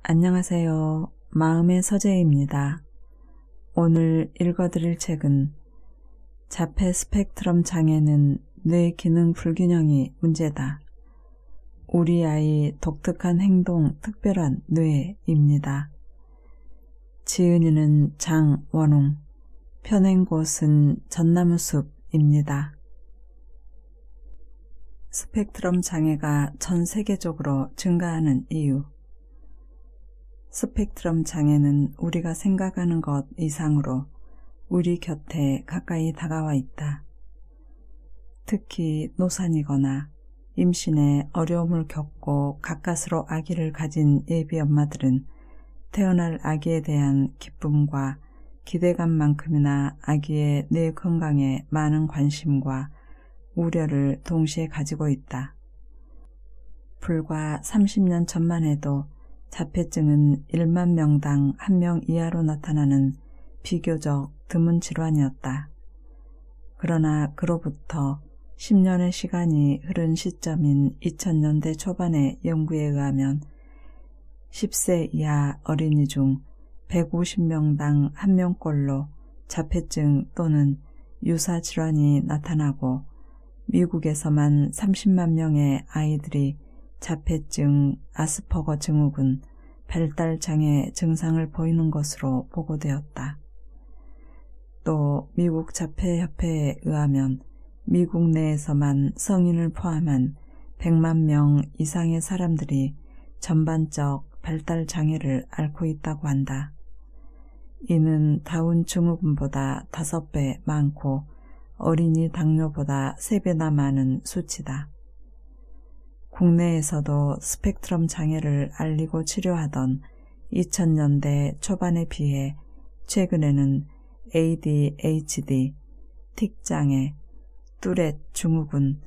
안녕하세요. 마음의 서재입니다. 오늘 읽어드릴 책은 자폐 스펙트럼 장애는 뇌 기능 불균형이 문제다. 우리 아이 독특한 행동 특별한 뇌입니다. 지은이는 장원웅, 펴낸 곳은 전나무숲입니다. 스펙트럼 장애가 전 세계적으로 증가하는 이유. 스펙트럼 장애는 우리가 생각하는 것 이상으로 우리 곁에 가까이 다가와 있다. 특히 노산이거나 임신에 어려움을 겪고 가까스로 아기를 가진 예비 엄마들은 태어날 아기에 대한 기쁨과 기대감만큼이나 아기의 뇌 건강에 많은 관심과 우려를 동시에 가지고 있다. 불과 30년 전만 해도 자폐증은 1만 명당 1명 이하로 나타나는 비교적 드문 질환이었다. 그러나 그로부터 10년의 시간이 흐른 시점인 2000년대 초반의 연구에 의하면 10세 이하 어린이 중 150명당 1명꼴로 자폐증 또는 유사 질환이 나타나고 미국에서만 30만 명의 아이들이 자폐증, 아스퍼거 증후군, 발달장애 증상을 보이는 것으로 보고되었다. 또 미국 자폐협회에 의하면 미국 내에서만 성인을 포함한 100만 명 이상의 사람들이 전반적 발달장애를 앓고 있다고 한다. 이는 다운 증후군보다 5배 많고 어린이 당뇨보다 3배나 많은 수치다. 국내에서도 스펙트럼 장애를 알리고 치료하던 2000년대 초반에 비해 최근에는 ADHD, 틱장애, 뚜렛 증후군,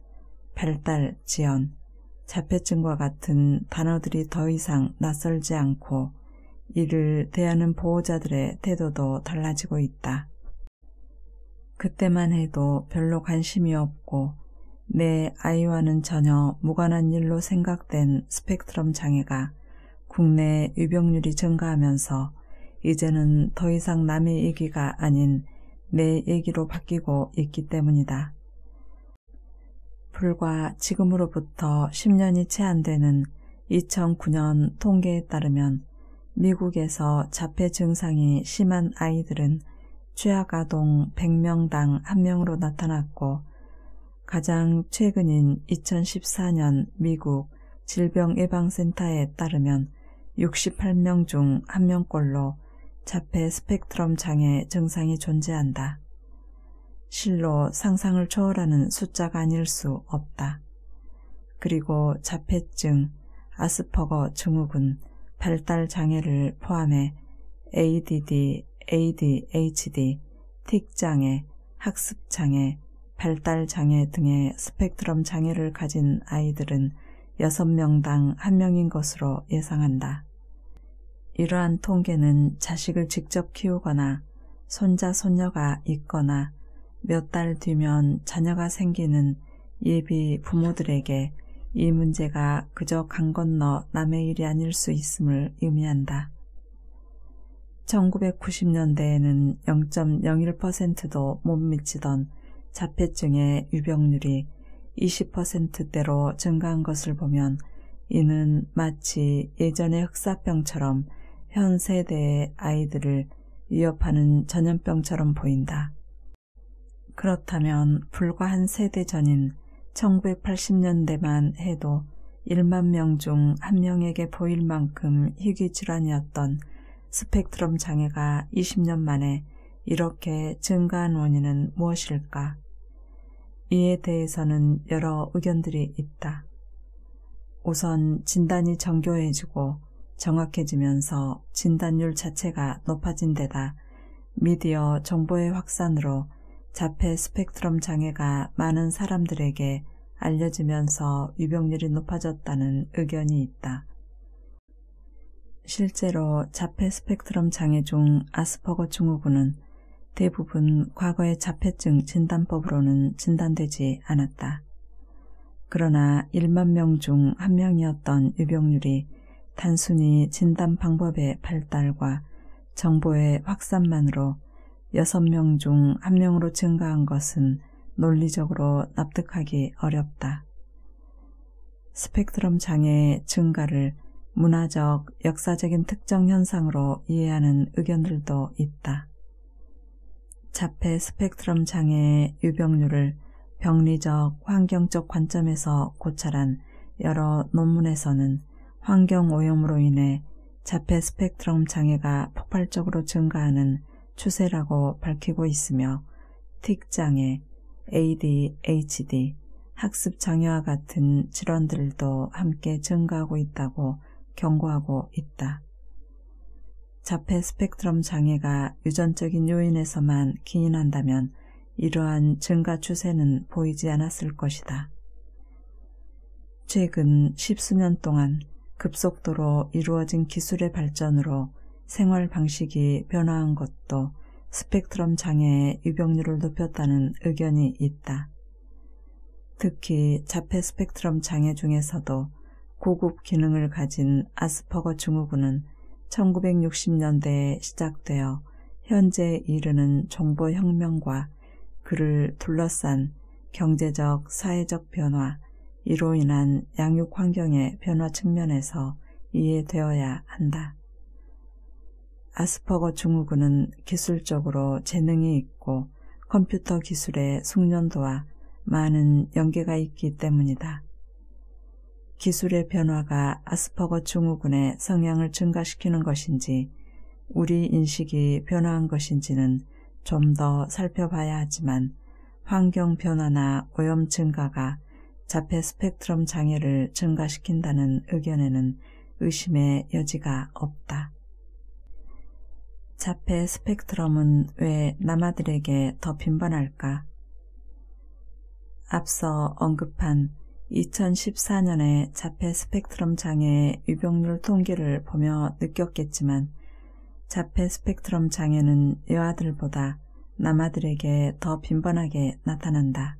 발달 지연, 자폐증과 같은 단어들이 더 이상 낯설지 않고 이를 대하는 보호자들의 태도도 달라지고 있다. 그때만 해도 별로 관심이 없고 내 아이와는 전혀 무관한 일로 생각된 스펙트럼 장애가 국내 유병률이 증가하면서 이제는 더 이상 남의 얘기가 아닌 내 얘기로 바뀌고 있기 때문이다. 불과 지금으로부터 10년이 채 안 되는 2009년 통계에 따르면 미국에서 자폐 증상이 심한 아이들은 취약아동 100명당 1명으로 나타났고 가장 최근인 2014년 미국 질병예방센터에 따르면 68명 중 1명꼴로 자폐 스펙트럼 장애 증상이 존재한다. 실로 상상을 초월하는 숫자가 아닐 수 없다. 그리고 자폐증, 아스퍼거 증후군, 발달장애를 포함해 ADD, ADHD, 틱장애, 학습장애, 발달장애 등의 스펙트럼 장애를 가진 아이들은 6명당 1명인 것으로 예상한다. 이러한 통계는 자식을 직접 키우거나 손자, 손녀가 있거나 몇 달 뒤면 자녀가 생기는 예비 부모들에게 이 문제가 그저 강 건너 남의 일이 아닐 수 있음을 의미한다. 1990년대에는 0.01%도 못 미치던 자폐증의 유병률이 20%대로 증가한 것을 보면 이는 마치 예전의 흑사병처럼 현 세대의 아이들을 위협하는 전염병처럼 보인다. 그렇다면 불과 한 세대 전인 1980년대만 해도 1만 명 중 1명에게 보일 만큼 희귀질환이었던 스펙트럼 장애가 20년 만에 이렇게 증가한 원인은 무엇일까? 이에 대해서는 여러 의견들이 있다. 우선 진단이 정교해지고 정확해지면서 진단율 자체가 높아진 데다 미디어 정보의 확산으로 자폐 스펙트럼 장애가 많은 사람들에게 알려지면서 유병률이 높아졌다는 의견이 있다. 실제로 자폐 스펙트럼 장애 중 아스퍼거 증후군은 대부분 과거의 자폐증 진단법으로는 진단되지 않았다. 그러나 1만 명 중 1명이었던 유병률이 단순히 진단 방법의 발달과 정보의 확산만으로 6명 중 1명으로 증가한 것은 논리적으로 납득하기 어렵다. 스펙트럼 장애의 증가를 문화적, 역사적인 특정 현상으로 이해하는 의견들도 있다. 자폐 스펙트럼 장애의 유병률을 병리적, 환경적 관점에서 고찰한 여러 논문에서는 환경오염으로 인해 자폐 스펙트럼 장애가 폭발적으로 증가하는 추세라고 밝히고 있으며 틱장애, ADHD, 학습장애와 같은 질환들도 함께 증가하고 있다고 경고하고 있다. 자폐 스펙트럼 장애가 유전적인 요인에서만 기인한다면 이러한 증가 추세는 보이지 않았을 것이다. 최근 10수년 동안 급속도로 이루어진 기술의 발전으로 생활 방식이 변화한 것도 스펙트럼 장애의 유병률을 높였다는 의견이 있다. 특히 자폐 스펙트럼 장애 중에서도 고급 기능을 가진 아스퍼거 증후군은 1960년대에 시작되어 현재에 이르는 정보혁명과 그를 둘러싼 경제적, 사회적 변화, 이로 인한 양육 환경의 변화 측면에서 이해되어야 한다. 아스퍼거 증후군은 기술적으로 재능이 있고 컴퓨터 기술의 숙련도와 많은 연계가 있기 때문이다. 기술의 변화가 아스퍼거 증후군의 성향을 증가시키는 것인지 우리 인식이 변화한 것인지는 좀 더 살펴봐야 하지만 환경 변화나 오염 증가가 자폐 스펙트럼 장애를 증가시킨다는 의견에는 의심의 여지가 없다. 자폐 스펙트럼은 왜 남아들에게 더 빈번할까? 앞서 언급한 2014년의 자폐 스펙트럼 장애의 유병률 통계를 보며 느꼈겠지만 자폐 스펙트럼 장애는 여아들보다 남아들에게 더 빈번하게 나타난다.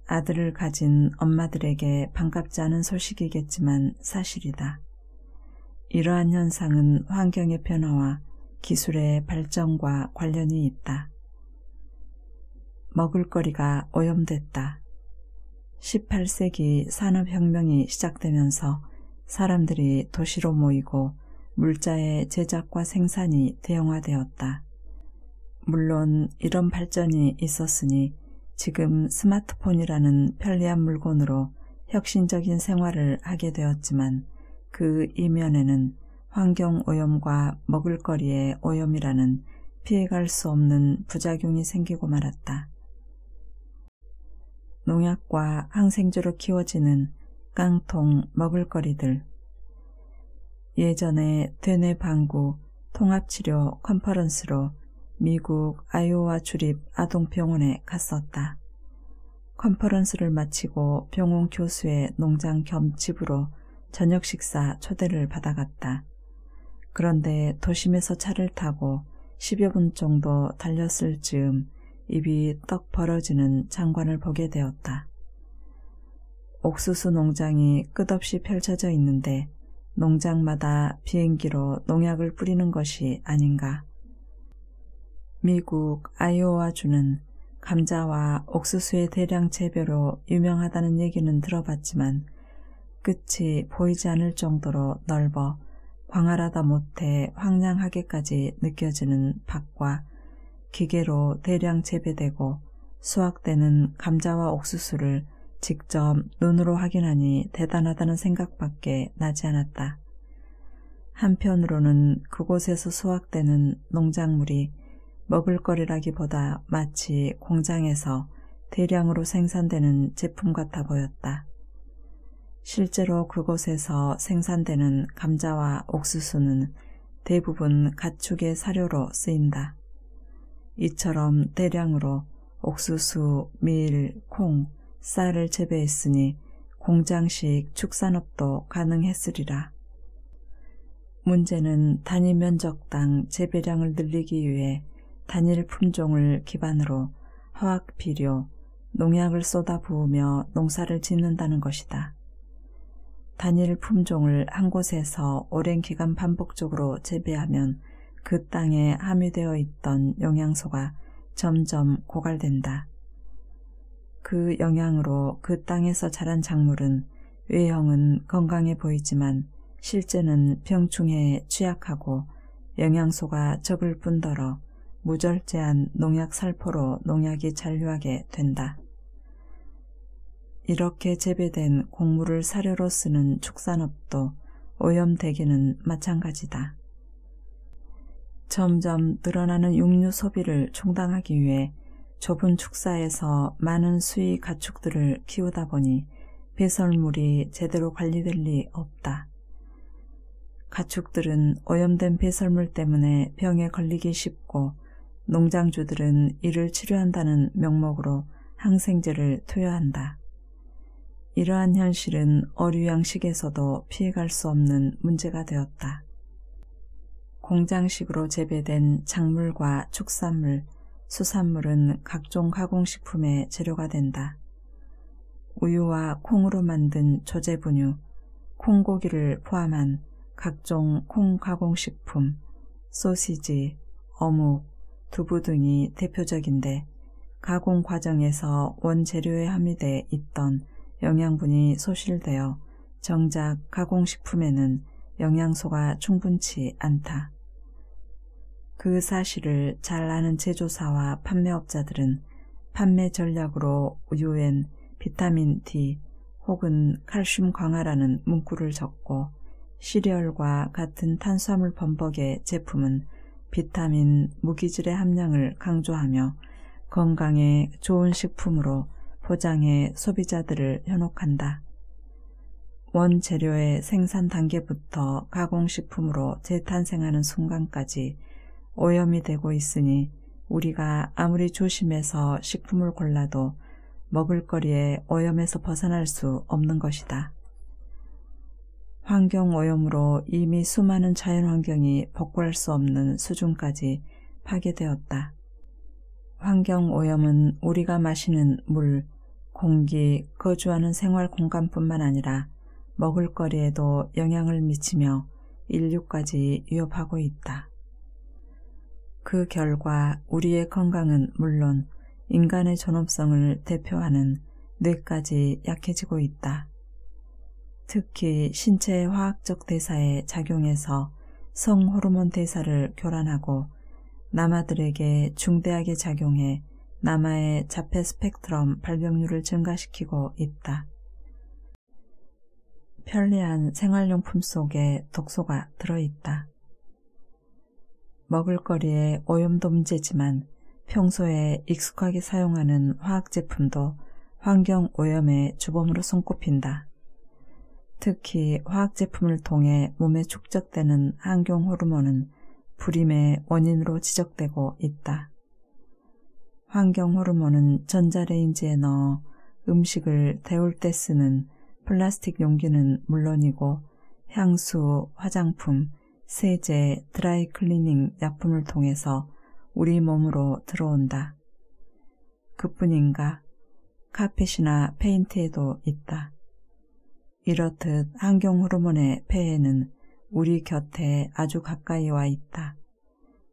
아들을 가진 엄마들에게 반갑지 않은 소식이겠지만 사실이다. 이러한 현상은 환경의 변화와 기술의 발전과 관련이 있다. 먹을거리가 오염됐다. 18세기 산업혁명이 시작되면서 사람들이 도시로 모이고 물자의 제작과 생산이 대형화되었다. 물론 이런 발전이 있었으니 지금 스마트폰이라는 편리한 물건으로 혁신적인 생활을 하게 되었지만 그 이면에는 환경오염과 먹을거리의 오염이라는 피해갈 수 없는 부작용이 생기고 말았다. 농약과 항생제로 키워지는 깡통 먹을거리들. 예전에 되뇌 방구 통합치료 컨퍼런스로 미국 아이오와 주립 아동병원에 갔었다. 컨퍼런스를 마치고 병원 교수의 농장 겸 집으로 저녁 식사 초대를 받아갔다. 그런데 도심에서 차를 타고 10여 분 정도 달렸을 즈음 입이 떡 벌어지는 장관을 보게 되었다. 옥수수 농장이 끝없이 펼쳐져 있는데 농장마다 비행기로 농약을 뿌리는 것이 아닌가. 미국 아이오와주는 감자와 옥수수의 대량 재배로 유명하다는 얘기는 들어봤지만 끝이 보이지 않을 정도로 넓어 광활하다 못해 황량하게까지 느껴지는 밭과 기계로 대량 재배되고 수확되는 감자와 옥수수를 직접 눈으로 확인하니 대단하다는 생각밖에 나지 않았다. 한편으로는 그곳에서 수확되는 농작물이 먹을거리라기보다 마치 공장에서 대량으로 생산되는 제품 같아 보였다. 실제로 그곳에서 생산되는 감자와 옥수수는 대부분 가축의 사료로 쓰인다. 이처럼 대량으로 옥수수, 밀, 콩, 쌀을 재배했으니 공장식 축산업도 가능했으리라. 문제는 단위 면적당 재배량을 늘리기 위해 단일 품종을 기반으로 화학 비료, 농약을 쏟아 부으며 농사를 짓는다는 것이다. 단일 품종을 한 곳에서 오랜 기간 반복적으로 재배하면 그 땅에 함유되어 있던 영양소가 점점 고갈된다. 그 영향으로 그 땅에서 자란 작물은 외형은 건강해 보이지만 실제는 병충해에 취약하고 영양소가 적을 뿐더러 무절제한 농약 살포로 농약이 잔류하게 된다. 이렇게 재배된 곡물을 사료로 쓰는 축산업도 오염되기는 마찬가지다. 점점 늘어나는 육류 소비를 충당하기 위해 좁은 축사에서 많은 수의 가축들을 키우다 보니 배설물이 제대로 관리될 리 없다. 가축들은 오염된 배설물 때문에 병에 걸리기 쉽고 농장주들은 이를 치료한다는 명목으로 항생제를 투여한다. 이러한 현실은 어류 양식에서도 피해갈 수 없는 문제가 되었다. 공장식으로 재배된 작물과 축산물, 수산물은 각종 가공식품의 재료가 된다. 우유와 콩으로 만든 조제분유, 콩고기를 포함한 각종 콩 가공식품, 소시지, 어묵, 두부 등이 대표적인데 가공 과정에서 원재료에 함유돼 있던 영양분이 소실되어 정작 가공식품에는 영양소가 충분치 않다. 그 사실을 잘 아는 제조사와 판매업자들은 판매 전략으로 우유엔 비타민 D 혹은 칼슘 강화라는 문구를 적고 시리얼과 같은 탄수화물 범벅의 제품은 비타민, 무기질의 함량을 강조하며 건강에 좋은 식품으로 포장해 소비자들을 현혹한다. 원재료의 생산 단계부터 가공식품으로 재탄생하는 순간까지 오염이 되고 있으니 우리가 아무리 조심해서 식품을 골라도 먹을거리에 오염에서 벗어날 수 없는 것이다. 환경오염으로 이미 수많은 자연환경이 복구할 수 없는 수준까지 파괴되었다. 환경오염은 우리가 마시는 물, 공기, 거주하는 생활 공간뿐만 아니라 먹을거리에도 영향을 미치며 인류까지 위협하고 있다. 그 결과 우리의 건강은 물론 인간의 존엄성을 대표하는 뇌까지 약해지고 있다. 특히 신체의 화학적 대사에 작용해서 성호르몬 대사를 교란하고 남아들에게 중대하게 작용해 남아의 자폐 스펙트럼 발병률을 증가시키고 있다. 편리한 생활용품 속에 독소가 들어있다. 먹을거리에 오염도 문제지만 평소에 익숙하게 사용하는 화학제품도 환경오염의 주범으로 손꼽힌다. 특히 화학제품을 통해 몸에 축적되는 환경호르몬은 불임의 원인으로 지적되고 있다. 환경호르몬은 전자레인지에 넣어 음식을 데울 때 쓰는 플라스틱 용기는 물론이고 향수, 화장품, 세제, 드라이 클리닝 약품을 통해서 우리 몸으로 들어온다. 그뿐인가 카펫이나 페인트에도 있다. 이렇듯 환경호르몬의 폐해는 우리 곁에 아주 가까이 와 있다.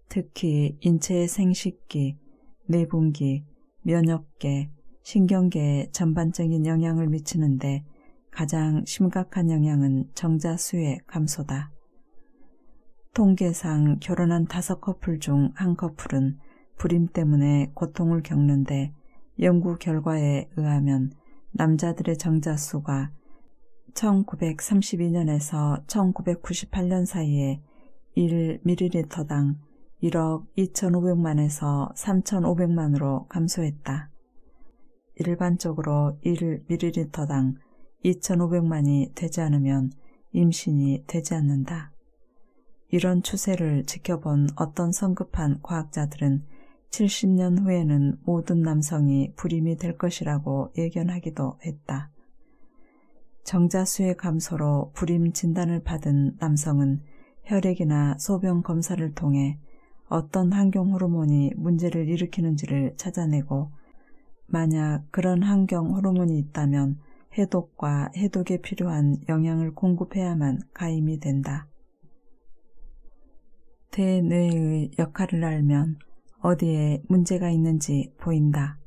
특히 인체의 생식기, 내분기, 면역계, 신경계에 전반적인 영향을 미치는데 가장 심각한 영향은 정자수의 감소다. 통계상 결혼한 5커플 중 한 커플은 불임 때문에 고통을 겪는데 연구 결과에 의하면 남자들의 정자수가 1932년에서 1998년 사이에 1ml당 1억 2,500만에서 3,500만으로 감소했다. 일반적으로 1ml당 2,500만이 되지 않으면 임신이 되지 않는다. 이런 추세를 지켜본 어떤 성급한 과학자들은 70년 후에는 모든 남성이 불임이 될 것이라고 예견하기도 했다. 정자수의 감소로 불임 진단을 받은 남성은 혈액이나 소변 검사를 통해 어떤 환경호르몬이 문제를 일으키는지를 찾아내고 만약 그런 환경호르몬이 있다면 해독과 해독에 필요한 영양을 공급해야만 가임이 된다. 대뇌의 역할을 알면 어디에 문제가 있는지 보인다.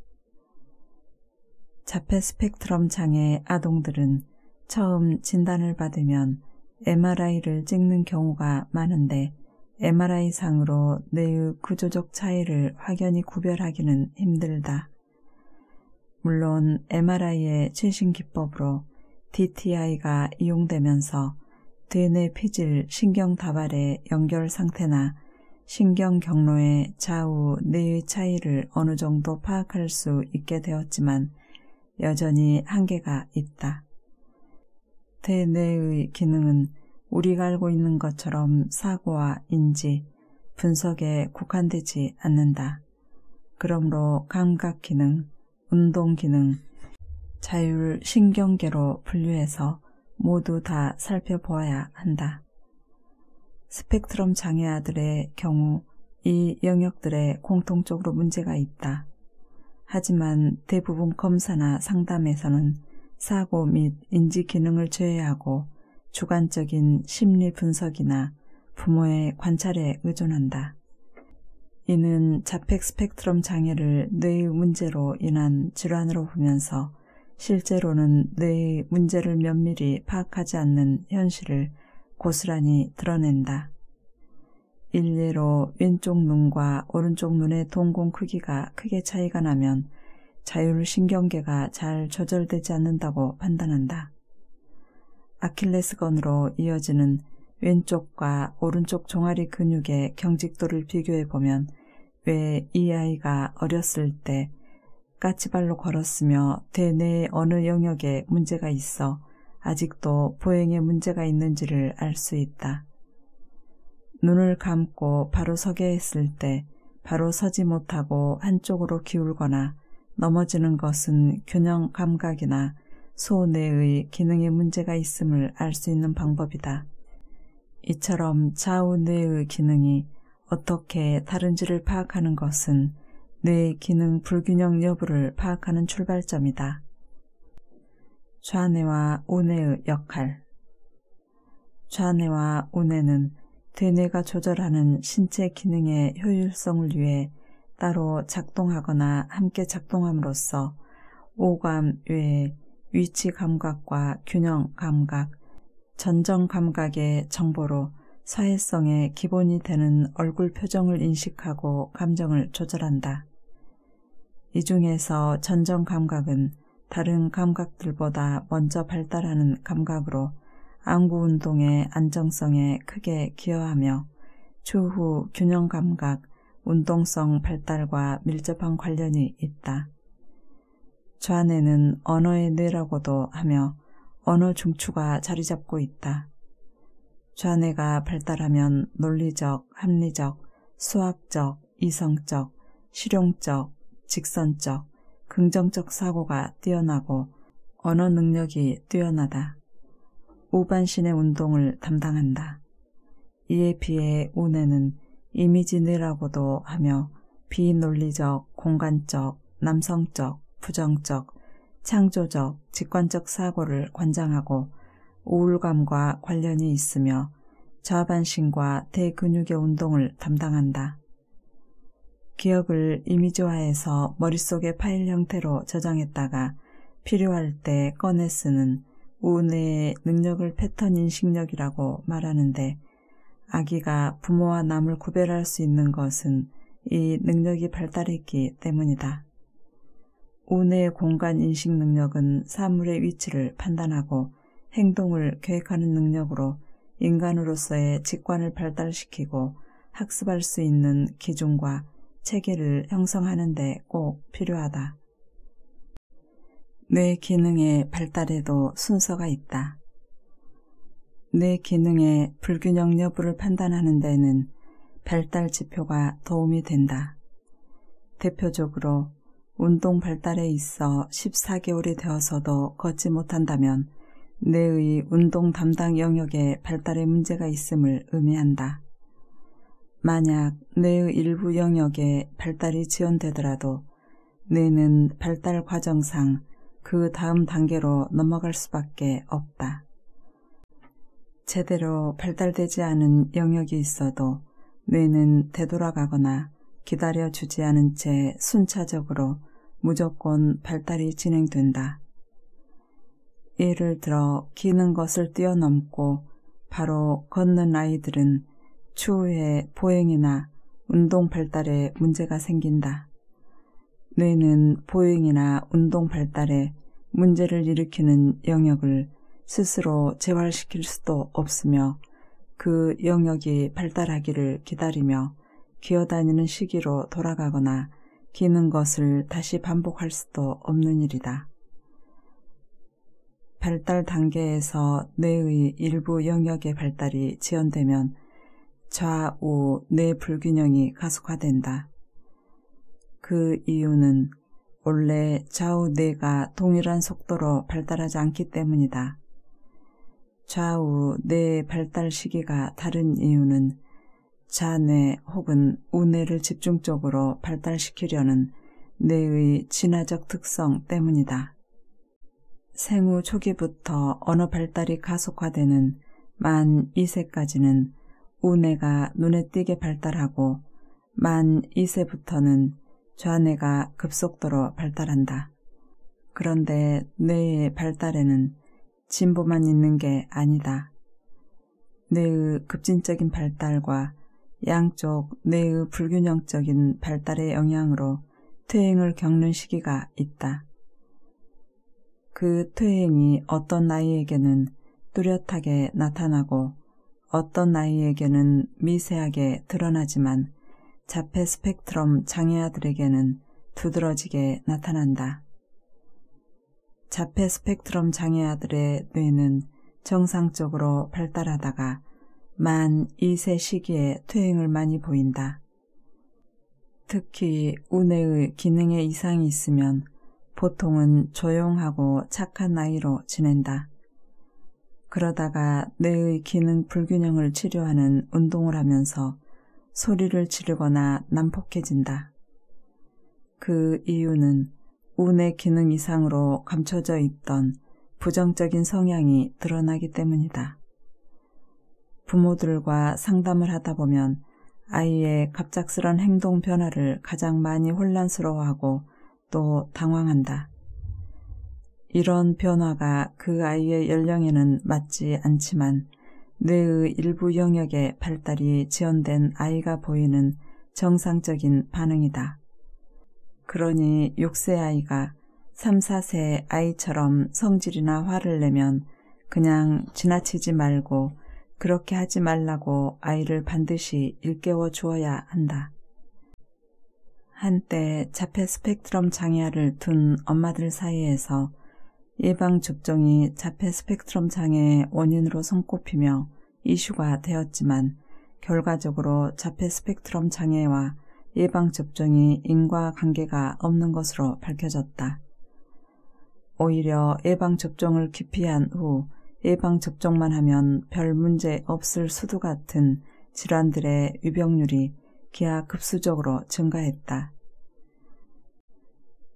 자폐 스펙트럼 장애 아동들은 처음 진단을 받으면 MRI를 찍는 경우가 많은데 MRI상으로 뇌의 구조적 차이를 확연히 구별하기는 힘들다. 물론 MRI의 최신 기법으로 DTI가 이용되면서 대뇌 피질 신경 다발의 연결 상태나 신경 경로의 좌우 뇌의 차이를 어느 정도 파악할 수 있게 되었지만 여전히 한계가 있다. 대뇌의 기능은 우리가 알고 있는 것처럼 사고와 인지, 분석에 국한되지 않는다. 그러므로 감각 기능, 운동 기능, 자율 신경계로 분류해서 모두 다 살펴보아야 한다. 스펙트럼 장애아들의 경우 이 영역들에 공통적으로 문제가 있다. 하지만 대부분 검사나 상담에서는 사고 및 인지 기능을 제외하고 주관적인 심리 분석이나 부모의 관찰에 의존한다. 이는 자폐 스펙트럼 장애를 뇌의 문제로 인한 질환으로 보면서 실제로는 뇌의 문제를 면밀히 파악하지 않는 현실을 고스란히 드러낸다. 일례로 왼쪽 눈과 오른쪽 눈의 동공 크기가 크게 차이가 나면 자율신경계가 잘 조절되지 않는다고 판단한다. 아킬레스건으로 이어지는 왼쪽과 오른쪽 종아리 근육의 경직도를 비교해보면 왜 이 아이가 어렸을 때 까치발로 걸었으며 대뇌의 어느 영역에 문제가 있어 아직도 보행에 문제가 있는지를 알 수 있다. 눈을 감고 바로 서게 했을 때 바로 서지 못하고 한쪽으로 기울거나 넘어지는 것은 균형 감각이나 소뇌의 기능에 문제가 있음을 알 수 있는 방법이다. 이처럼 좌우 뇌의 기능이 어떻게 다른지를 파악하는 것은 뇌의 기능 불균형 여부를 파악하는 출발점이다. 좌뇌와 우뇌의 역할. 좌뇌와 우뇌는 대뇌가 조절하는 신체 기능의 효율성을 위해 따로 작동하거나 함께 작동함으로써 오감 외에 위치 감각과 균형 감각, 전정 감각의 정보로 사회성의 기본이 되는 얼굴 표정을 인식하고 감정을 조절한다. 이 중에서 전정 감각은 다른 감각들보다 먼저 발달하는 감각으로 안구 운동의 안정성에 크게 기여하며 추후 균형 감각, 운동성 발달과 밀접한 관련이 있다. 좌뇌는 언어의 뇌라고도 하며 언어 중추가 자리 잡고 있다. 좌뇌가 발달하면 논리적, 합리적, 수학적, 이성적, 실용적, 직선적, 긍정적 사고가 뛰어나고 언어 능력이 뛰어나다. 우반신의 운동을 담당한다. 이에 비해 우뇌는 이미지 뇌라고도 하며 비논리적, 공간적, 남성적, 부정적, 창조적, 직관적 사고를 관장하고 우울감과 관련이 있으며 좌반신과 대근육의 운동을 담당한다. 기억을 이미지화해서 머릿속의 파일 형태로 저장했다가 필요할 때 꺼내 쓰는 우뇌의 능력을 패턴 인식력이라고 말하는데 아기가 부모와 남을 구별할 수 있는 것은 이 능력이 발달했기 때문이다. 우뇌의 공간 인식 능력은 사물의 위치를 판단하고 행동을 계획하는 능력으로 인간으로서의 직관을 발달시키고 학습할 수 있는 기준과 체계를 형성하는 데 꼭 필요하다. 뇌 기능의 발달에도 순서가 있다. 뇌 기능의 불균형 여부를 판단하는 데는 발달 지표가 도움이 된다. 대표적으로 운동 발달에 있어 14개월이 되어서도 걷지 못한다면 뇌의 운동 담당 영역에 발달에 문제가 있음을 의미한다. 만약 뇌의 일부 영역에 발달이 지연되더라도 뇌는 발달 과정상 그 다음 단계로 넘어갈 수밖에 없다. 제대로 발달되지 않은 영역이 있어도 뇌는 되돌아가거나 기다려주지 않은 채 순차적으로 무조건 발달이 진행된다. 예를 들어 기는 것을 뛰어넘고 바로 걷는 아이들은 추후에 보행이나 운동 발달에 문제가 생긴다. 뇌는 보행이나 운동 발달에 문제를 일으키는 영역을 스스로 재활시킬 수도 없으며 그 영역이 발달하기를 기다리며 기어다니는 시기로 돌아가거나 기는 것을 다시 반복할 수도 없는 일이다. 발달 단계에서 뇌의 일부 영역의 발달이 지연되면 좌우 뇌 불균형이 가속화된다. 그 이유는 원래 좌우 뇌가 동일한 속도로 발달하지 않기 때문이다. 좌우 뇌의 발달 시기가 다른 이유는 좌뇌 혹은 우뇌를 집중적으로 발달시키려는 뇌의 진화적 특성 때문이다. 생후 초기부터 언어 발달이 가속화되는 만 2세까지는 우뇌가 눈에 띄게 발달하고 만 2세부터는 좌뇌가 급속도로 발달한다. 그런데 뇌의 발달에는 진보만 있는 게 아니다. 뇌의 급진적인 발달과 양쪽 뇌의 불균형적인 발달의 영향으로 퇴행을 겪는 시기가 있다. 그 퇴행이 어떤 아이에게는 뚜렷하게 나타나고 어떤 아이에게는 미세하게 드러나지만 자폐 스펙트럼 장애아들에게는 두드러지게 나타난다. 자폐 스펙트럼 장애아들의 뇌는 정상적으로 발달하다가 만 2세 시기에 퇴행을 많이 보인다. 특히 우뇌의 기능에 이상이 있으면 보통은 조용하고 착한 아이로 지낸다. 그러다가 뇌의 기능 불균형을 치료하는 운동을 하면서 소리를 지르거나 난폭해진다. 그 이유는 우뇌 기능 이상으로 감춰져 있던 부정적인 성향이 드러나기 때문이다. 부모들과 상담을 하다 보면 아이의 갑작스런 행동 변화를 가장 많이 혼란스러워하고 또 당황한다. 이런 변화가 그 아이의 연령에는 맞지 않지만 뇌의 일부 영역의 발달이 지연된 아이가 보이는 정상적인 반응이다. 그러니 6세 아이가 3, 4세 아이처럼 성질이나 화를 내면 그냥 지나치지 말고 그렇게 하지 말라고 아이를 반드시 일깨워 주어야 한다. 한때 자폐 스펙트럼 장애아를 둔 엄마들 사이에서 예방접종이 자폐 스펙트럼 장애의 원인으로 손꼽히며 이슈가 되었지만 결과적으로 자폐 스펙트럼 장애와 예방접종이 인과관계가 없는 것으로 밝혀졌다. 오히려 예방접종을 기피한 후 예방접종만 하면 별 문제 없을 수두 같은 질환들의 위병률이 기하급수적으로 증가했다.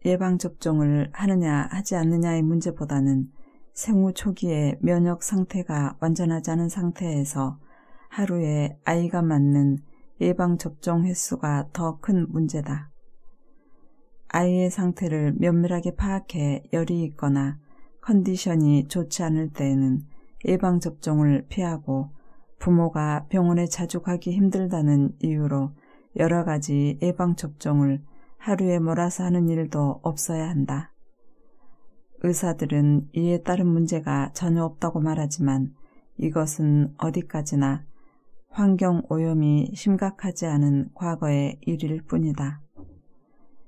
예방접종을 하느냐 하지 않느냐의 문제보다는 생후 초기에 면역 상태가 완전하지 않은 상태에서 하루에 아이가 맞는 예방접종 횟수가 더 큰 문제다. 아이의 상태를 면밀하게 파악해 열이 있거나 컨디션이 좋지 않을 때에는 예방접종을 피하고 부모가 병원에 자주 가기 힘들다는 이유로 여러 가지 예방접종을 하루에 몰아서 하는 일도 없어야 한다. 의사들은 이에 따른 문제가 전혀 없다고 말하지만 이것은 어디까지나 환경오염이 심각하지 않은 과거의 일일 뿐이다.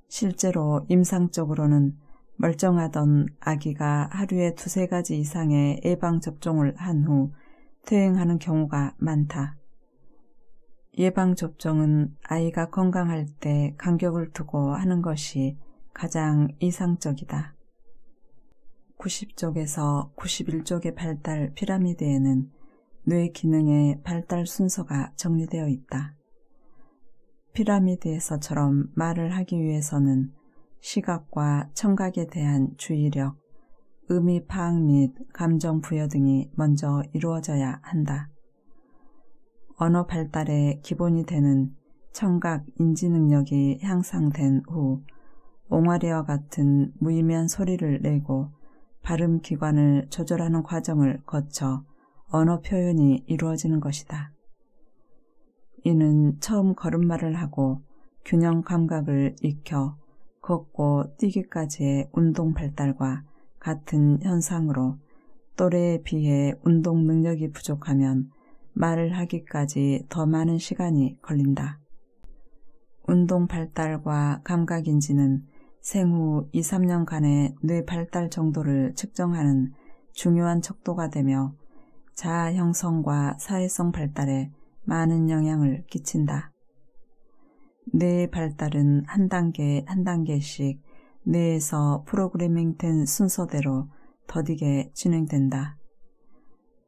실제로 임상적으로는 멀쩡하던 아기가 하루에 2-3가지 이상의 예방접종을 한 후 퇴행하는 경우가 많다. 예방접종은 아이가 건강할 때 간격을 두고 하는 것이 가장 이상적이다. 90쪽에서 91쪽의 발달 피라미드에는 뇌 기능의 발달 순서가 정리되어 있다. 피라미드에서처럼 말을 하기 위해서는 시각과 청각에 대한 주의력, 의미 파악 및 감정 부여 등이 먼저 이루어져야 한다. 언어 발달의 기본이 되는 청각 인지 능력이 향상된 후 옹알이와 같은 무의미한 소리를 내고 발음 기관을 조절하는 과정을 거쳐 언어 표현이 이루어지는 것이다. 이는 처음 걸음마를 하고 균형 감각을 익혀 걷고 뛰기까지의 운동 발달과 같은 현상으로 또래에 비해 운동 능력이 부족하면 말을 하기까지 더 많은 시간이 걸린다. 운동 발달과 감각인지는 생후 2~3년간의 뇌 발달 정도를 측정하는 중요한 척도가 되며 자아 형성과 사회성 발달에 많은 영향을 끼친다. 뇌의 발달은 한 단계 한 단계씩 뇌에서 프로그래밍된 순서대로 더디게 진행된다.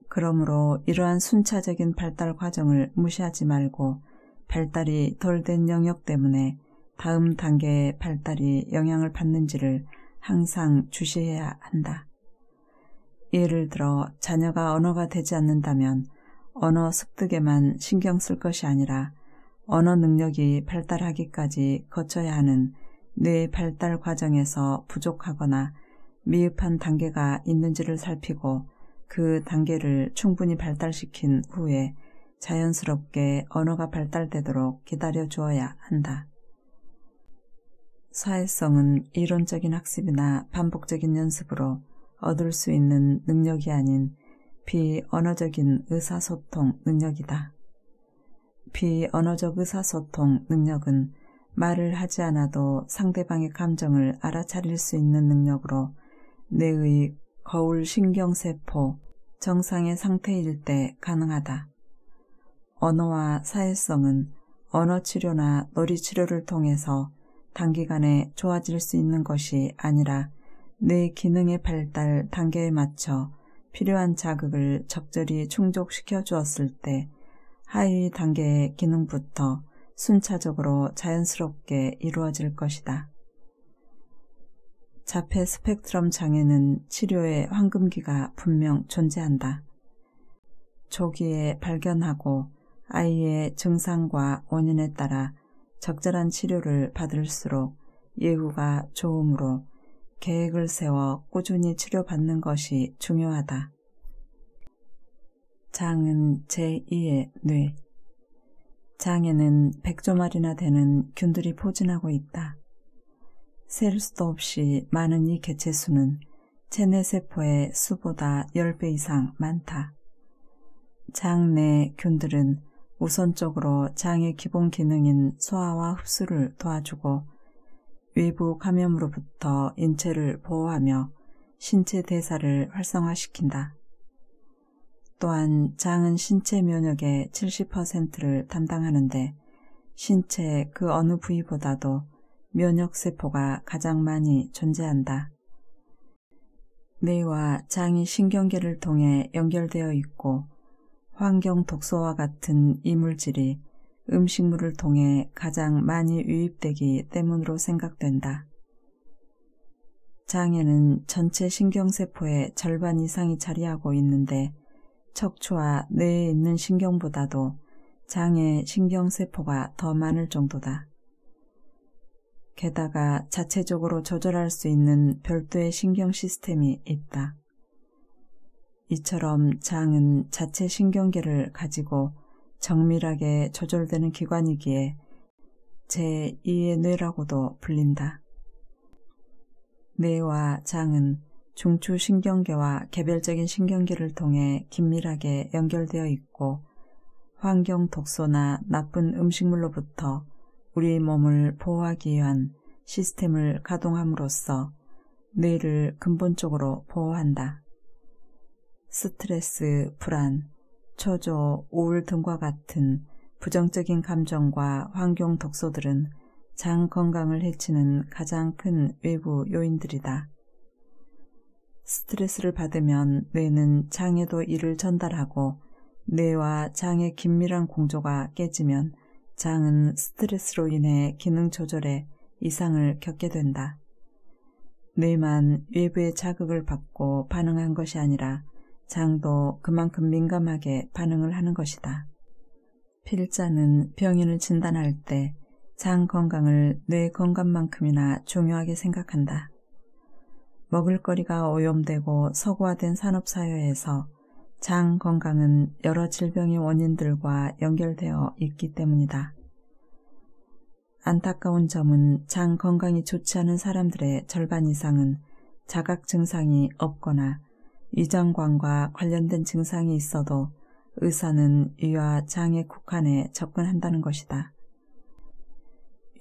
그러므로 이러한 순차적인 발달 과정을 무시하지 말고 발달이 덜 된 영역 때문에 다음 단계의 발달이 영향을 받는지를 항상 주시해야 한다. 예를 들어 자녀가 언어가 되지 않는다면 언어 습득에만 신경 쓸 것이 아니라 언어 능력이 발달하기까지 거쳐야 하는 뇌 발달 과정에서 부족하거나 미흡한 단계가 있는지를 살피고 그 단계를 충분히 발달시킨 후에 자연스럽게 언어가 발달되도록 기다려 주어야 한다. 사회성은 이론적인 학습이나 반복적인 연습으로 얻을 수 있는 능력이 아닌 비언어적인 의사소통 능력이다. 비언어적 의사소통 능력은 말을 하지 않아도 상대방의 감정을 알아차릴 수 있는 능력으로 뇌의 거울 신경세포 정상의 상태일 때 가능하다. 언어와 사회성은 언어치료나 놀이치료를 통해서 단기간에 좋아질 수 있는 것이 아니라 뇌 기능의 발달 단계에 맞춰 필요한 자극을 적절히 충족시켜 주었을 때 하위 단계의 기능부터 순차적으로 자연스럽게 이루어질 것이다. 자폐 스펙트럼 장애는 치료의 황금기가 분명 존재한다. 초기에 발견하고 아이의 증상과 원인에 따라 적절한 치료를 받을수록 예후가 좋으므로 계획을 세워 꾸준히 치료받는 것이 중요하다. 장은 제2의 뇌. 장에는 100조말이나 되는 균들이 포진하고 있다. 셀 수도 없이 많은 이 개체수는 체내세포의 수보다 10배 이상 많다. 장 내 균들은 우선적으로 장의 기본 기능인 소화와 흡수를 도와주고 외부 감염으로부터 인체를 보호하며 신체 대사를 활성화시킨다. 또한 장은 신체 면역의 70%를 담당하는데 신체 그 어느 부위보다도 면역세포가 가장 많이 존재한다. 뇌와 장이 신경계를 통해 연결되어 있고 환경 독소와 같은 이물질이 음식물을 통해 가장 많이 유입되기 때문으로 생각된다. 장에는 전체 신경세포의 절반 이상이 자리하고 있는데 척추와 뇌에 있는 신경보다도 장의 신경세포가 더 많을 정도다. 게다가 자체적으로 조절할 수 있는 별도의 신경 시스템이 있다. 이처럼 장은 자체 신경계를 가지고 정밀하게 조절되는 기관이기에 제2의 뇌라고도 불린다. 뇌와 장은 중추신경계와 개별적인 신경계를 통해 긴밀하게 연결되어 있고 환경 독소나 나쁜 음식물로부터 우리 몸을 보호하기 위한 시스템을 가동함으로써 뇌를 근본적으로 보호한다. 스트레스, 불안, 초조, 우울 등과 같은 부정적인 감정과 환경 독소들은 장 건강을 해치는 가장 큰 외부 요인들이다. 스트레스를 받으면 뇌는 장에도 이를 전달하고 뇌와 장의 긴밀한 공조가 깨지면 장은 스트레스로 인해 기능 조절에 이상을 겪게 된다. 뇌만 외부의 자극을 받고 반응한 것이 아니라 장도 그만큼 민감하게 반응을 하는 것이다. 필자는 병인을 진단할 때 장 건강을 뇌 건강만큼이나 중요하게 생각한다. 먹을거리가 오염되고 서구화된 산업사회에서 장 건강은 여러 질병의 원인들과 연결되어 있기 때문이다. 안타까운 점은 장 건강이 좋지 않은 사람들의 절반 이상은 자각 증상이 없거나 위장관과 관련된 증상이 있어도 의사는 위와 장의 국한에 접근한다는 것이다.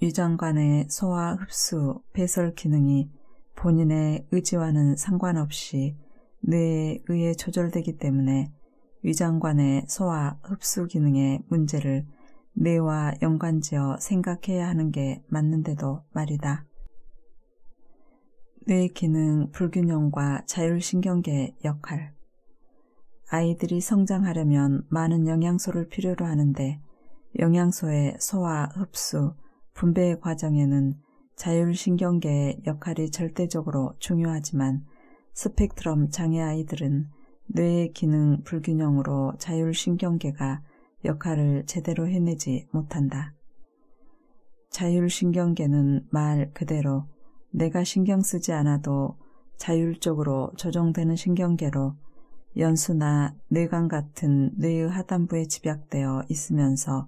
위장관의 소화, 흡수, 배설 기능이 본인의 의지와는 상관없이 뇌에 의해 조절되기 때문에 위장관의 소화, 흡수 기능의 문제를 뇌와 연관지어 생각해야 하는 게 맞는데도 말이다. 뇌 기능 불균형과 자율신경계의 역할. 아이들이 성장하려면 많은 영양소를 필요로 하는데 영양소의 소화, 흡수, 분배의 과정에는 자율신경계의 역할이 절대적으로 중요하지만 스펙트럼 장애 아이들은 뇌의 기능 불균형으로 자율신경계가 역할을 제대로 해내지 못한다. 자율신경계는 말 그대로 내가 신경 쓰지 않아도 자율적으로 조정되는 신경계로 연수나 뇌관 같은 뇌의 하단부에 집약되어 있으면서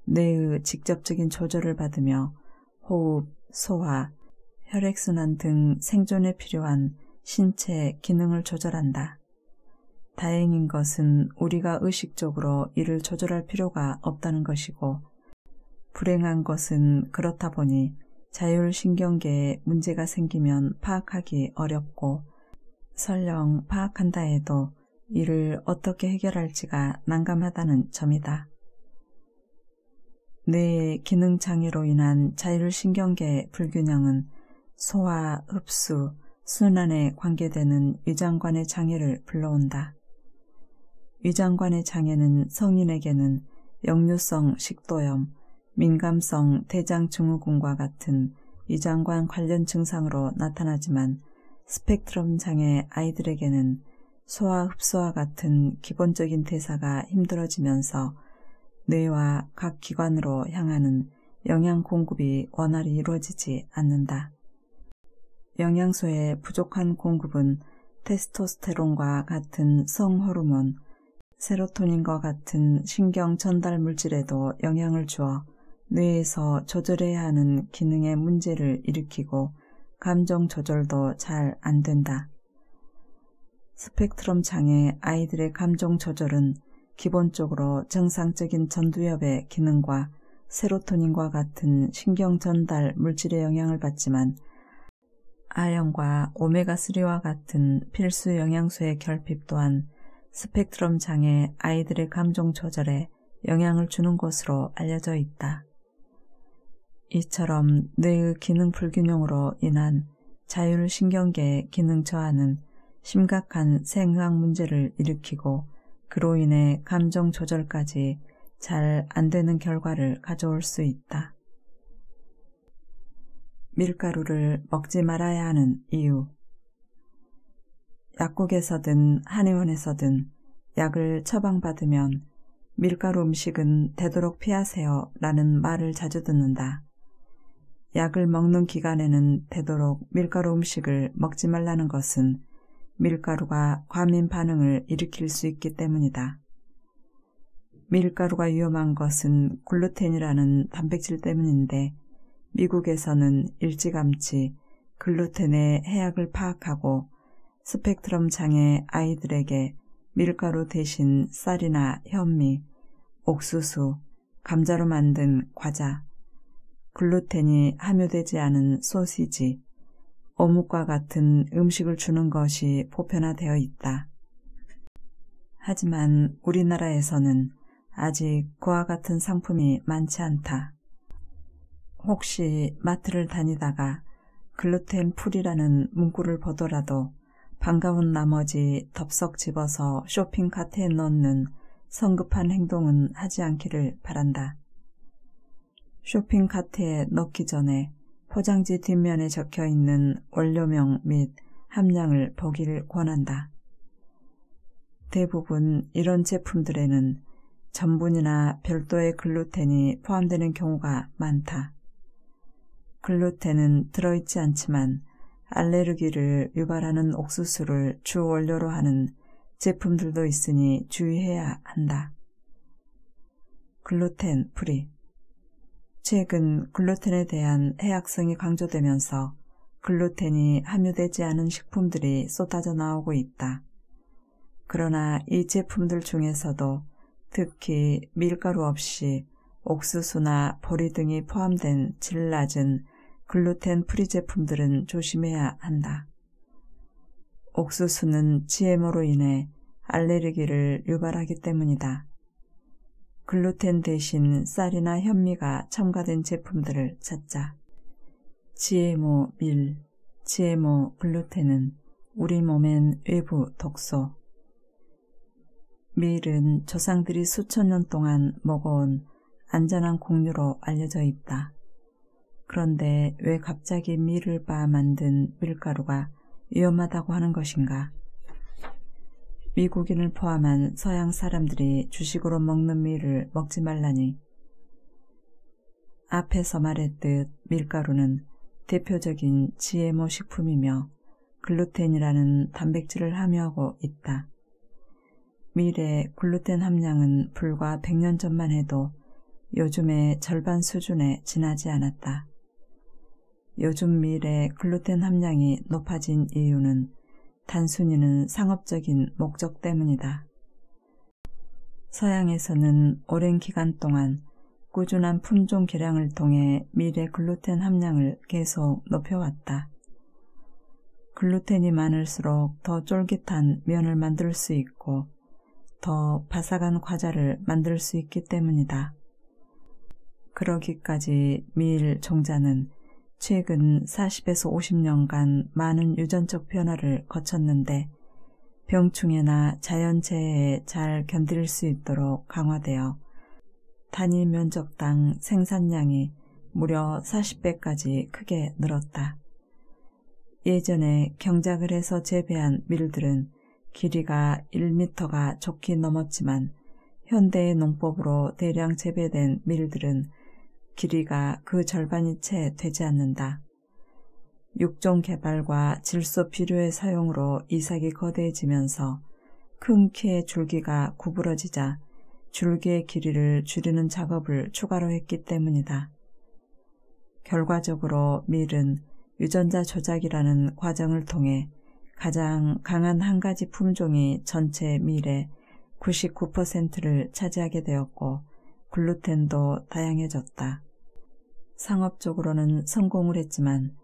뇌의 직접적인 조절을 받으며 호흡, 소화, 혈액순환 등 생존에 필요한 신체 기능을 조절한다. 다행인 것은 우리가 의식적으로 이를 조절할 필요가 없다는 것이고 불행한 것은 그렇다 보니 자율신경계에 문제가 생기면 파악하기 어렵고 설령 파악한다 해도 이를 어떻게 해결할지가 난감하다는 점이다. 뇌의 기능장애로 인한 자율신경계 불균형은 소화, 흡수, 순환에 관계되는 위장관의 장애를 불러온다. 위장관의 장애는 성인에게는 역류성 식도염, 민감성 대장증후군과 같은 위장관 관련 증상으로 나타나지만 스펙트럼 장애 아이들에게는 소화, 흡수와 같은 기본적인 대사가 힘들어지면서 뇌와 각 기관으로 향하는 영양 공급이 원활히 이루어지지 않는다. 영양소의 부족한 공급은 테스토스테론과 같은 성호르몬, 세로토닌과 같은 신경 전달 물질에도 영향을 주어 뇌에서 조절해야 하는 기능의 문제를 일으키고 감정 조절도 잘 안 된다. 스펙트럼 장애 아이들의 감정 조절은 기본적으로 정상적인 전두엽의 기능과 세로토닌과 같은 신경 전달 물질의 영향을 받지만 아연과 오메가3와 같은 필수 영양소의 결핍 또한 스펙트럼 장애 아이들의 감정 조절에 영향을 주는 것으로 알려져 있다. 이처럼 뇌의 기능 불균형으로 인한 자율신경계의 기능 저하는 심각한 생의학 문제를 일으키고 그로 인해 감정 조절까지 잘 안 되는 결과를 가져올 수 있다. 밀가루를 먹지 말아야 하는 이유. 약국에서든 한의원에서든 약을 처방받으면 밀가루 음식은 되도록 피하세요 라는 말을 자주 듣는다. 약을 먹는 기간에는 되도록 밀가루 음식을 먹지 말라는 것은 밀가루가 과민 반응을 일으킬 수 있기 때문이다. 밀가루가 위험한 것은 글루텐이라는 단백질 때문인데 미국에서는 일찌감치 글루텐의 해악을 파악하고 스펙트럼 장애 아이들에게 밀가루 대신 쌀이나 현미, 옥수수, 감자로 만든 과자, 글루텐이 함유되지 않은 소시지, 어묵과 같은 음식을 주는 것이 보편화되어 있다. 하지만 우리나라에서는 아직 그와 같은 상품이 많지 않다. 혹시 마트를 다니다가 글루텐 풀이라는 문구를 보더라도 반가운 나머지 덥석 집어서 쇼핑 카트에 넣는 성급한 행동은 하지 않기를 바란다. 쇼핑 카트에 넣기 전에 포장지 뒷면에 적혀있는 원료명 및 함량을 보기를 권한다. 대부분 이런 제품들에는 전분이나 별도의 글루텐이 포함되는 경우가 많다. 글루텐은 들어있지 않지만 알레르기를 유발하는 옥수수를 주 원료로 하는 제품들도 있으니 주의해야 한다. 글루텐 프리. 최근 글루텐에 대한 해악성이 강조되면서 글루텐이 함유되지 않은 식품들이 쏟아져 나오고 있다. 그러나 이 제품들 중에서도 특히 밀가루 없이 옥수수나 보리 등이 포함된 질 낮은 글루텐 프리 제품들은 조심해야 한다. 옥수수는 GMO로 인해 알레르기를 유발하기 때문이다. 글루텐 대신 쌀이나 현미가 첨가된 제품들을 찾자. GMO 밀, GMO 글루텐은 우리 몸엔 외부 독소. 밀은 조상들이 수천 년 동안 먹어온 안전한 곡류로 알려져 있다. 그런데 왜 갑자기 밀을 빻아 만든 밀가루가 위험하다고 하는 것인가? 미국인을 포함한 서양 사람들이 주식으로 먹는 밀을 먹지 말라니. 앞에서 말했듯 밀가루는 대표적인 GMO 식품이며 글루텐이라는 단백질을 함유하고 있다. 밀의 글루텐 함량은 불과 100년 전만 해도 요즘의 절반 수준에 지나지 않았다. 요즘 밀의 글루텐 함량이 높아진 이유는 단순히는 상업적인 목적 때문이다. 서양에서는 오랜 기간 동안 꾸준한 품종 개량을 통해 밀의 글루텐 함량을 계속 높여왔다. 글루텐이 많을수록 더 쫄깃한 면을 만들 수 있고 더 바삭한 과자를 만들 수 있기 때문이다. 그러기까지 밀 종자는 최근 40에서 50년간 많은 유전적 변화를 거쳤는데 병충해나 자연재해에 잘 견딜 수 있도록 강화되어 단위 면적당 생산량이 무려 40배까지 크게 늘었다. 예전에 경작을 해서 재배한 밀들은 길이가 1m가 좋게 넘었지만 현대의 농법으로 대량 재배된 밀들은 길이가 그 절반이 채 되지 않는다. 육종 개발과 질소 비료의 사용으로 이삭이 거대해지면서 큰 키의 줄기가 구부러지자 줄기의 길이를 줄이는 작업을 추가로 했기 때문이다. 결과적으로 밀은 유전자 조작이라는 과정을 통해 가장 강한 한 가지 품종이 전체 밀의 99%를 차지하게 되었고 글루텐도 다양해졌다. 상업적으로는 성공을 했지만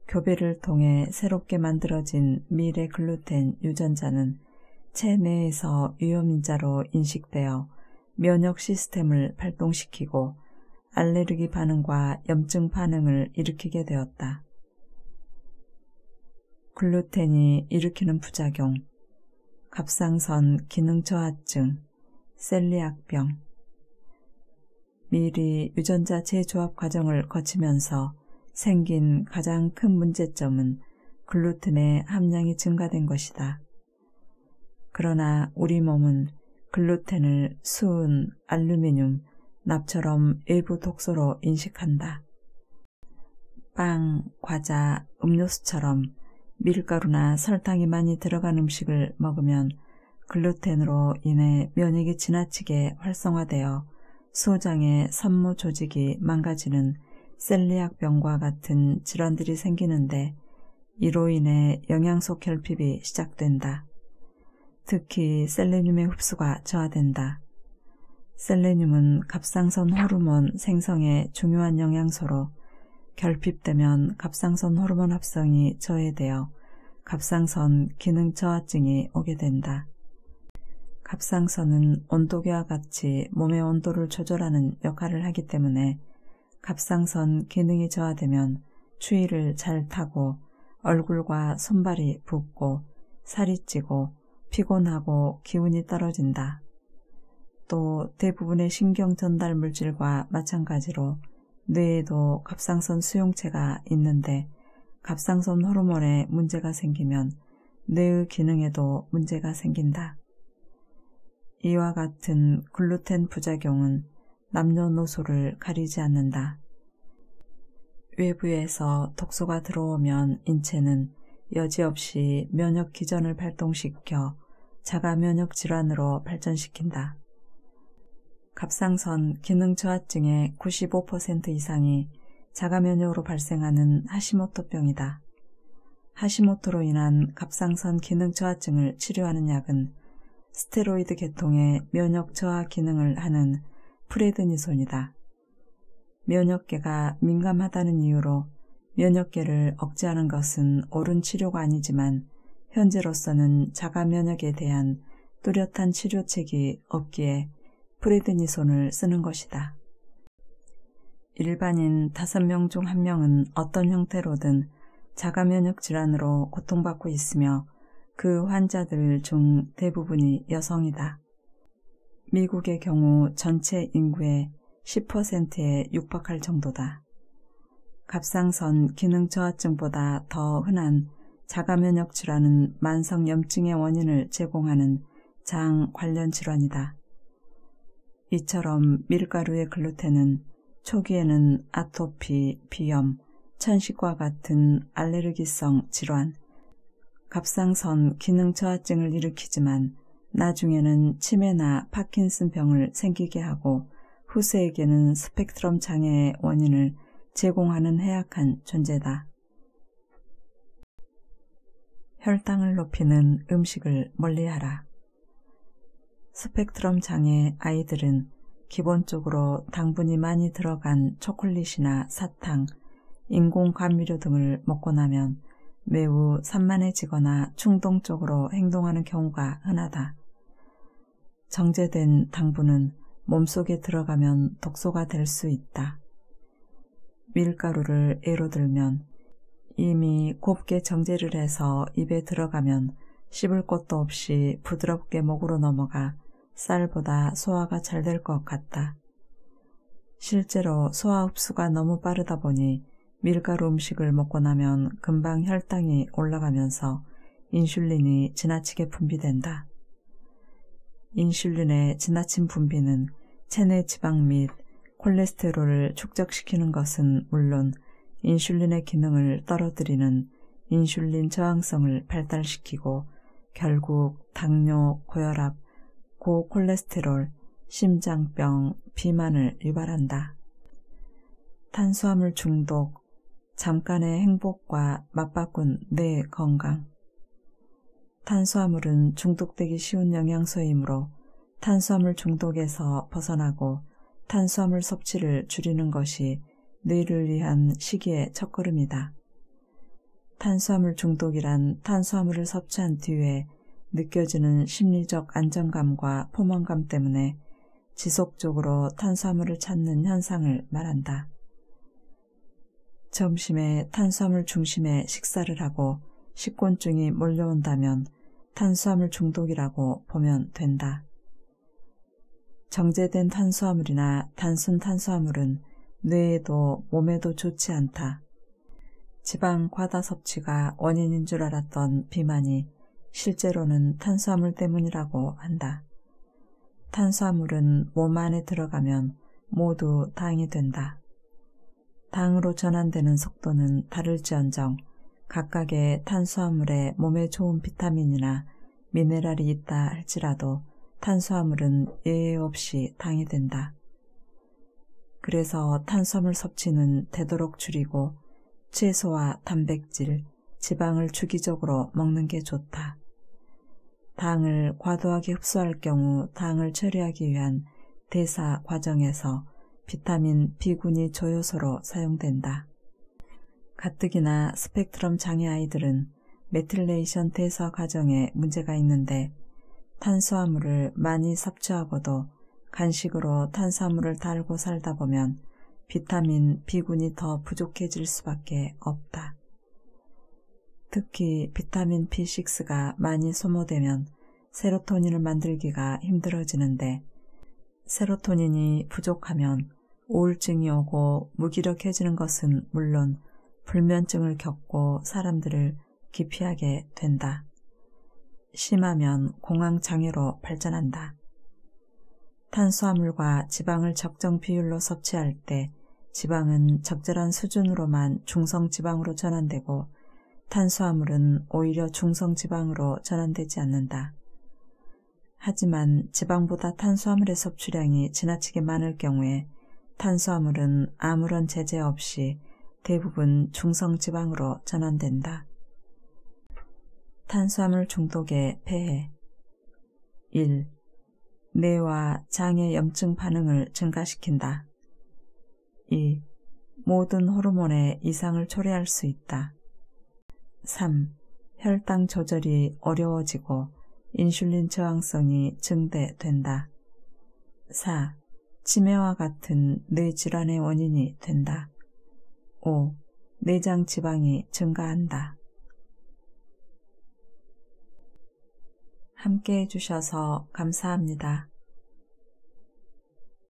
교배를 통해 새롭게 만들어진 밀의 글루텐 유전자는 체내에서 위험인자로 인식되어 면역 시스템을 발동시키고 알레르기 반응과 염증 반응을 일으키게 되었다. 글루텐이 일으키는 부작용, 갑상선 기능 저하증, 셀리악병. 밀이 유전자 재조합 과정을 거치면서 생긴 가장 큰 문제점은 글루텐의 함량이 증가된 것이다. 그러나 우리 몸은 글루텐을 수은, 알루미늄, 납처럼 일부 독소로 인식한다. 빵, 과자, 음료수처럼 밀가루나 설탕이 많이 들어간 음식을 먹으면 글루텐으로 인해 면역이 지나치게 활성화되어 소장의 산모 조직이 망가지는 셀리악병과 같은 질환들이 생기는데 이로 인해 영양소 결핍이 시작된다. 특히 셀레늄의 흡수가 저하된다. 셀레늄은 갑상선 호르몬 생성에 중요한 영양소로 결핍되면 갑상선 호르몬 합성이 저해되어 갑상선 기능 저하증이 오게 된다. 갑상선은 온도계와 같이 몸의 온도를 조절하는 역할을 하기 때문에 갑상선 기능이 저하되면 추위를 잘 타고 얼굴과 손발이 붓고 살이 찌고 피곤하고 기운이 떨어진다. 또 대부분의 신경 전달 물질과 마찬가지로 뇌에도 갑상선 수용체가 있는데 갑상선 호르몬에 문제가 생기면 뇌의 기능에도 문제가 생긴다. 이와 같은 글루텐 부작용은 남녀노소를 가리지 않는다. 외부에서 독소가 들어오면 인체는 여지없이 면역 기전을 발동시켜 자가 면역 질환으로 발전시킨다. 갑상선 기능 저하증의 95% 이상이 자가 면역으로 발생하는 하시모토병이다. 하시모토로 인한 갑상선 기능 저하증을 치료하는 약은 스테로이드 계통의 면역 저하 기능을 하는 프레드니손이다. 면역계가 민감하다는 이유로 면역계를 억제하는 것은 옳은 치료가 아니지만 현재로서는 자가 면역에 대한 뚜렷한 치료책이 없기에 프레드니손을 쓰는 것이다. 일반인 5명 중 1명은 어떤 형태로든 자가 면역 질환으로 고통받고 있으며 그 환자들 중 대부분이 여성이다. 미국의 경우 전체 인구의 10%에 육박할 정도다. 갑상선 기능 저하증보다 더 흔한 자가 면역 질환은 만성염증의 원인을 제공하는 장 관련 질환이다. 이처럼 밀가루의 글루텐은 초기에는 아토피, 비염, 천식과 같은 알레르기성 질환, 갑상선 기능 저하증을 일으키지만 나중에는 치매나 파킨슨병을 생기게 하고 후세에게는 스펙트럼 장애의 원인을 제공하는 해악한 존재다. 혈당을 높이는 음식을 멀리하라. 스펙트럼 장애 아이들은 기본적으로 당분이 많이 들어간 초콜릿이나 사탕, 인공 감미료 등을 먹고 나면 매우 산만해지거나 충동적으로 행동하는 경우가 흔하다. 정제된 당분은 몸속에 들어가면 독소가 될 수 있다. 밀가루를 예로 들면 이미 곱게 정제를 해서 입에 들어가면 씹을 것도 없이 부드럽게 목으로 넘어가 쌀보다 소화가 잘 될 것 같다. 실제로 소화 흡수가 너무 빠르다 보니 밀가루 음식을 먹고 나면 금방 혈당이 올라가면서 인슐린이 지나치게 분비된다. 인슐린의 지나친 분비는 체내 지방 및 콜레스테롤을 축적시키는 것은 물론 인슐린의 기능을 떨어뜨리는 인슐린 저항성을 발달시키고 결국 당뇨, 고혈압, 고콜레스테롤, 심장병, 비만을 유발한다. 탄수화물 중독, 잠깐의 행복과 맞바꾼 뇌 건강. 탄수화물은 중독되기 쉬운 영양소이므로 탄수화물 중독에서 벗어나고 탄수화물 섭취를 줄이는 것이 뇌를 위한 시기의 첫걸음이다. 탄수화물 중독이란 탄수화물을 섭취한 뒤에 느껴지는 심리적 안정감과 포만감 때문에 지속적으로 탄수화물을 찾는 현상을 말한다. 점심에 탄수화물 중심의 식사를 하고 식곤증이 몰려온다면 탄수화물 중독이라고 보면 된다. 정제된 탄수화물이나 단순 탄수화물은 뇌에도 몸에도 좋지 않다. 지방 과다 섭취가 원인인 줄 알았던 비만이 실제로는 탄수화물 때문이라고 한다. 탄수화물은 몸 안에 들어가면 모두 당이 된다. 당으로 전환되는 속도는 다를지언정 각각의 탄수화물에 몸에 좋은 비타민이나 미네랄이 있다 할지라도 탄수화물은 예외 없이 당이 된다. 그래서 탄수화물 섭취는 되도록 줄이고 채소와 단백질, 지방을 주기적으로 먹는 게 좋다. 당을 과도하게 흡수할 경우 당을 처리하기 위한 대사 과정에서 비타민 B군이 조효소로 사용된다. 가뜩이나 스펙트럼 장애 아이들은 메틸레이션 대사 과정에 문제가 있는데 탄수화물을 많이 섭취하고도 간식으로 탄수화물을 달고 살다 보면 비타민 B군이 더 부족해질 수밖에 없다. 특히 비타민 B6가 많이 소모되면 세로토닌을 만들기가 힘들어지는데 세로토닌이 부족하면 우울증이 오고 무기력해지는 것은 물론 불면증을 겪고 사람들을 기피하게 된다. 심하면 공황장애로 발전한다. 탄수화물과 지방을 적정 비율로 섭취할 때 지방은 적절한 수준으로만 중성지방으로 전환되고 탄수화물은 오히려 중성지방으로 전환되지 않는다. 하지만 지방보다 탄수화물의 섭취량이 지나치게 많을 경우에 탄수화물은 아무런 제재 없이 대부분 중성지방으로 전환된다. 탄수화물 중독의 폐해 1. 뇌와 장의 염증 반응을 증가시킨다. 2. 모든 호르몬의 이상을 초래할 수 있다. 3. 혈당 조절이 어려워지고 인슐린 저항성이 증대된다. 4. 치매와 같은 뇌질환의 원인이 된다. 5. 내장 지방이 증가한다. 함께 해주셔서 감사합니다.